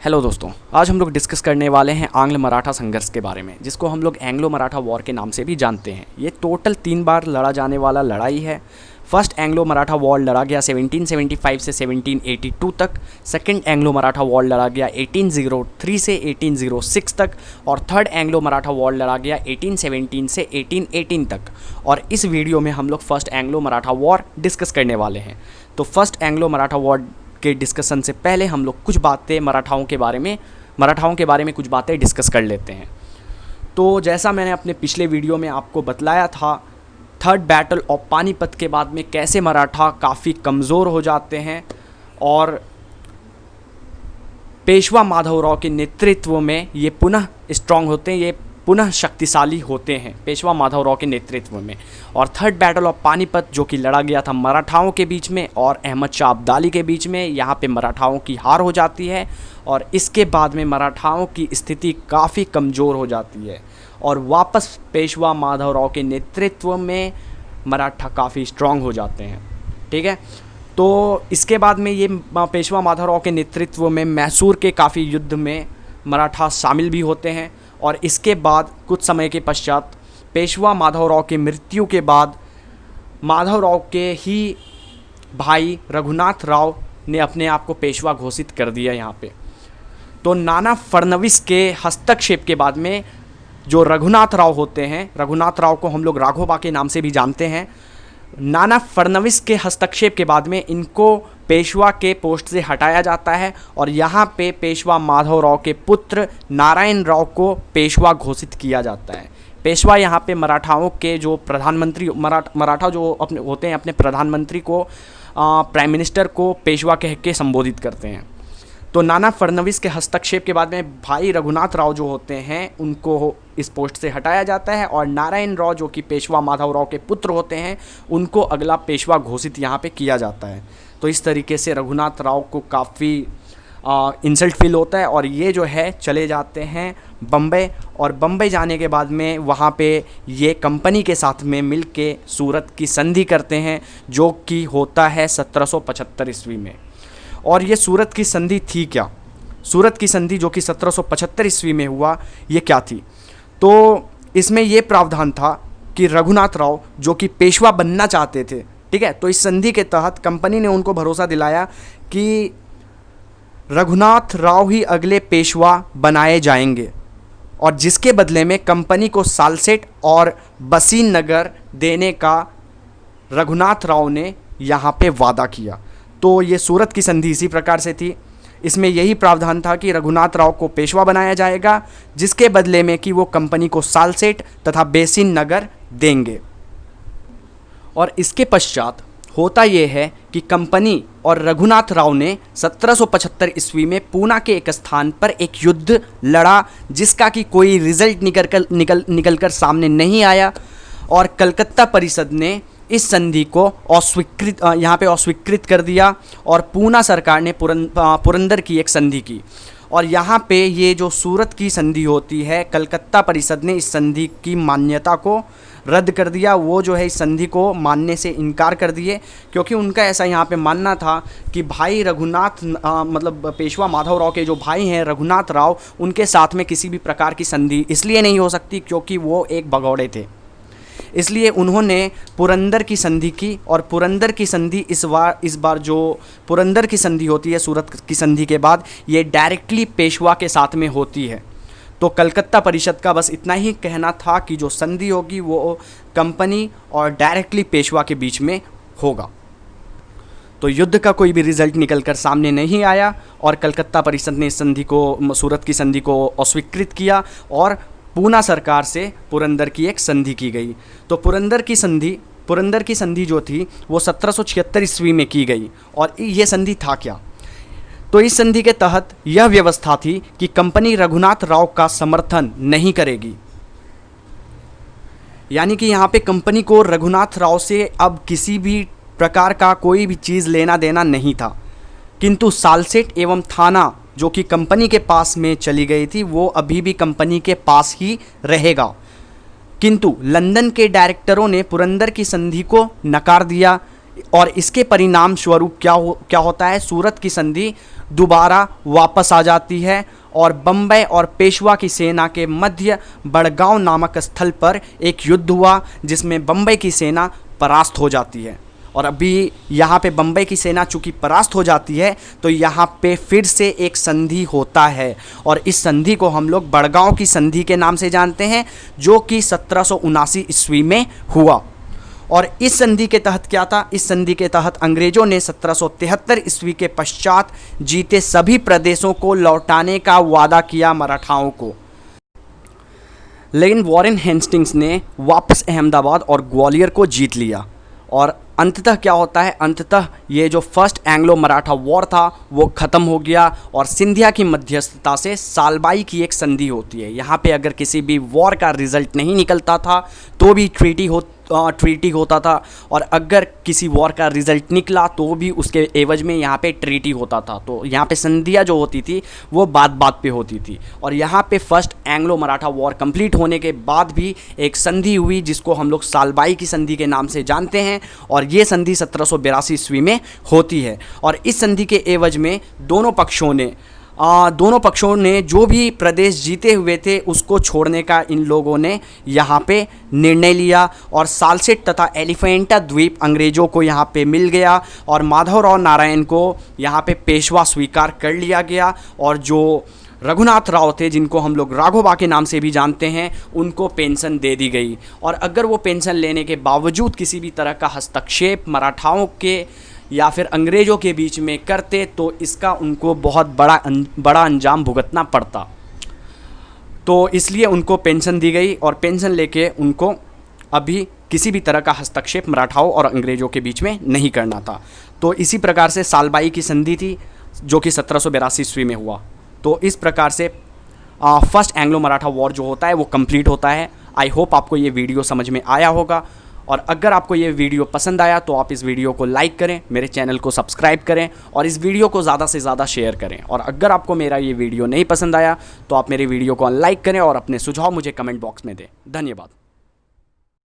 Hello दोस्तों, आज हम लोग डिस्कस करने वाले हैं आंग्ल मराठा संघर्ष के बारे में, जिसको हम लोग एंग्लो मराठा वॉर के नाम से भी जानते हैं। ये टोटल 3 बार लड़ा जाने वाला लड़ाई है। फर्स्ट एंग्लो मराठा वॉर लड़ा गया 1775 से 1782 तक। सेकंड एंग्लो मराठा वॉर लड़ा गया 1803 से 1806 तक। और थर्ड एंग्लो मराठा वॉर लड़ा गया 1817 से 1818 तक। और इस वीडियो में हम लोग first Anglo Maratha war discuss करने वाले हैं। तो फर्स्ट एंग्लो मराठा वॉर के डिस्कशन से पहले हम लोग कुछ बातें मराठाओं के बारे में कुछ बातें डिस्कस कर लेते हैं। तो जैसा मैंने अपने पिछले वीडियो में आपको बतलाया था, थर्ड बैटल ऑफ पानीपत के बाद में कैसे मराठा काफ़ी कमज़ोर हो जाते हैं और पेशवा माधवराव के नेतृत्व में ये पुनः स्ट्रांग होते हैं, ये पुनः शक्तिशाली होते हैं पेशवा माधवराव के नेतृत्व में। और थर्ड बैटल ऑफ पानीपत जो कि लड़ा गया था मराठाओं के बीच में और अहमद शाह अब्दाली के बीच में, यहाँ पे मराठाओं की हार हो जाती है और इसके बाद में मराठाओं की स्थिति काफ़ी कमज़ोर हो जाती है और वापस पेशवा माधवराव के नेतृत्व में मराठा काफ़ी स्ट्रांग हो जाते हैं। ठीक है, तो इसके बाद में ये पेशवा माधवराव के नेतृत्व में मैसूर के काफ़ी युद्ध में मराठा शामिल भी होते हैं। और इसके बाद कुछ समय के पश्चात पेशवा माधवराव की मृत्यु के बाद माधवराव के ही भाई रघुनाथ राव ने अपने आप को पेशवा घोषित कर दिया यहाँ पे। तो नाना फडणवीस के हस्तक्षेप के बाद में जो रघुनाथ राव होते हैं, रघुनाथ राव को हम लोग राघोबा के नाम से भी जानते हैं, नाना फडणवीस के हस्तक्षेप के बाद में इनको पेशवा के पोस्ट से हटाया जाता है और यहाँ पे पेशवा माधवराव के पुत्र नारायण राव को पेशवा घोषित किया जाता है। पेशवा यहाँ पे मराठाओं के जो प्रधानमंत्री मराठा जो अपने होते हैं अपने प्रधानमंत्री को प्राइम मिनिस्टर को पेशवा कह के संबोधित करते हैं। तो नाना फडणवीस के हस्तक्षेप के बाद में भाई रघुनाथ राव जो होते हैं उनको इस पोस्ट से हटाया जाता है और नारायण राव जो कि पेशवा माधवराव के पुत्र होते हैं उनको अगला पेशवा घोषित यहाँ पे किया जाता है। तो इस तरीके से रघुनाथ राव को काफ़ी इंसल्ट फील होता है और ये जो है चले जाते हैं बम्बई। और बम्बई जाने के बाद में वहाँ पे ये कंपनी के साथ में मिल के सूरत की संधि करते हैं, जो कि होता है 1775 ईस्वी में। और ये सूरत की संधि थी क्या? सूरत की संधि जो कि 1775 ईस्वी में हुआ, ये क्या थी? तो इसमें ये प्रावधान था कि रघुनाथ राव जो कि पेशवा बनना चाहते थे, ठीक है, तो इस संधि के तहत कंपनी ने उनको भरोसा दिलाया कि रघुनाथ राव ही अगले पेशवा बनाए जाएंगे और जिसके बदले में कंपनी को सालसेट और बसीन नगर देने का रघुनाथ राव ने यहाँ पे वादा किया। तो ये सूरत की संधि इसी प्रकार से थी। इसमें यही प्रावधान था कि रघुनाथ राव को पेशवा बनाया जाएगा, जिसके बदले में कि वो कंपनी को सालसेट तथा बेसिन नगर देंगे। और इसके पश्चात होता ये है कि कंपनी और रघुनाथ राव ने 1775 ईस्वी में पूना के एक स्थान पर एक युद्ध लड़ा, जिसका कि कोई रिजल्ट निकल कर सामने नहीं आया और कलकत्ता परिषद ने इस संधि को अस्वीकृत कर दिया और पूना सरकार ने पुरंदर की एक संधि की। और यहाँ पे ये जो सूरत की संधि होती है, कलकत्ता परिषद ने इस संधि की मान्यता को रद्द कर दिया। वो जो है इस संधि को मानने से इनकार कर दिए, क्योंकि उनका ऐसा यहाँ पे मानना था कि भाई रघुनाथ मतलब पेशवा माधवराव के जो भाई हैं रघुनाथ राव, उनके साथ में किसी भी प्रकार की संधि इसलिए नहीं हो सकती क्योंकि वो एक भगौड़े थे। इसलिए उन्होंने पुरंदर की संधि की और पुरंदर की संधि इस बार जो पुरंदर की संधि होती है सूरत की संधि के बाद, ये डायरेक्टली पेशवा के साथ में होती है। तो कलकत्ता परिषद का बस इतना ही कहना था कि जो संधि होगी वो कंपनी और डायरेक्टली पेशवा के बीच में होगा। तो युद्ध का कोई भी रिजल्ट निकल कर सामने नहीं आया और कलकत्ता परिषद ने इस संधि को, सूरत की संधि को अस्वीकृत किया और पूना सरकार से पुरंदर की एक संधि की गई। तो पुरंदर की संधि जो थी वो 1776 ईस्वी में की गई। और ये संधि था क्या? तो इस संधि के तहत यह व्यवस्था थी कि कंपनी रघुनाथ राव का समर्थन नहीं करेगी, यानी कि यहाँ पे कंपनी को रघुनाथ राव से अब किसी भी प्रकार का कोई भी चीज़ लेना देना नहीं था। किंतु सालसेट एवं थाना जो कि कंपनी के पास में चली गई थी, वो अभी भी कंपनी के पास ही रहेगा। किंतु लंदन के डायरेक्टरों ने पुरंदर की संधि को नकार दिया और इसके परिणाम स्वरूप क्या होता है, सूरत की संधि दोबारा वापस आ जाती है और बम्बई और पेशवा की सेना के मध्य बड़गांव नामक स्थल पर एक युद्ध हुआ जिसमें बम्बई की सेना परास्त हो जाती है। और अभी यहाँ पे बम्बई की सेना चूँकि परास्त हो जाती है तो यहाँ पे फिर से एक संधि होता है और इस संधि को हम लोग बड़गांव की संधि के नाम से जानते हैं, जो कि 1779 ईस्वी में हुआ। और इस संधि के तहत क्या था, इस संधि के तहत अंग्रेजों ने 1773 ईस्वी के पश्चात जीते सभी प्रदेशों को लौटाने का वादा किया मराठाओं को। लेकिन वॉरेन हेस्टिंग्स ने वापस अहमदाबाद और ग्वालियर को जीत लिया और अंततः क्या होता है, अंततः ये जो फर्स्ट एंग्लो मराठा वॉर था वो ख़त्म हो गया और सिंधिया की मध्यस्थता से सालबाई की एक संधि होती है। यहाँ पे अगर किसी भी वॉर का रिजल्ट नहीं निकलता था तो भी ट्रीटी होता था और अगर किसी वॉर का रिजल्ट निकला तो भी उसके एवज में यहाँ पे ट्रीटी होता था। तो यहाँ पे संधियाँ जो होती थी वो बात पे होती थी और यहाँ पे first Anglo Maratha war complete होने के बाद भी एक संधि हुई जिसको हम लोग सालबाई की संधि के नाम से जानते हैं और ये संधि 1782 ईस्वी में होती है। और इस संधि के एवज में दोनों पक्षों ने जो भी प्रदेश जीते हुए थे उसको छोड़ने का इन लोगों ने यहाँ पे निर्णय लिया और सालसेट तथा एलिफेंटा द्वीप अंग्रेज़ों को यहाँ पे मिल गया और माधवराव नारायण को यहाँ पे पेशवा स्वीकार कर लिया गया और जो रघुनाथ राव थे जिनको हम लोग राघोबा के नाम से भी जानते हैं उनको पेंशन दे दी गई। और अगर वो पेंशन लेने के बावजूद किसी भी तरह का हस्तक्षेप मराठाओं के या फिर अंग्रेज़ों के बीच में करते तो इसका उनको बहुत बड़ा अंजाम भुगतना पड़ता। तो इसलिए उनको पेंशन दी गई और पेंशन लेके उनको अभी किसी भी तरह का हस्तक्षेप मराठाओं और अंग्रेज़ों के बीच में नहीं करना था। तो इसी प्रकार से सालबाई की संधि थी जो कि 1782 ईस्वी में हुआ। तो इस प्रकार से फर्स्ट एंग्लो मराठा वॉर जो होता है वो कंप्लीट होता है। आई होप आपको ये वीडियो समझ में आया होगा और अगर आपको ये वीडियो पसंद आया तो आप इस वीडियो को लाइक करें, मेरे चैनल को सब्सक्राइब करें और इस वीडियो को ज़्यादा से ज़्यादा शेयर करें। और अगर आपको मेरा ये वीडियो नहीं पसंद आया तो आप मेरे वीडियो को अनलाइक करें और अपने सुझाव मुझे कमेंट बॉक्स में दें। धन्यवाद।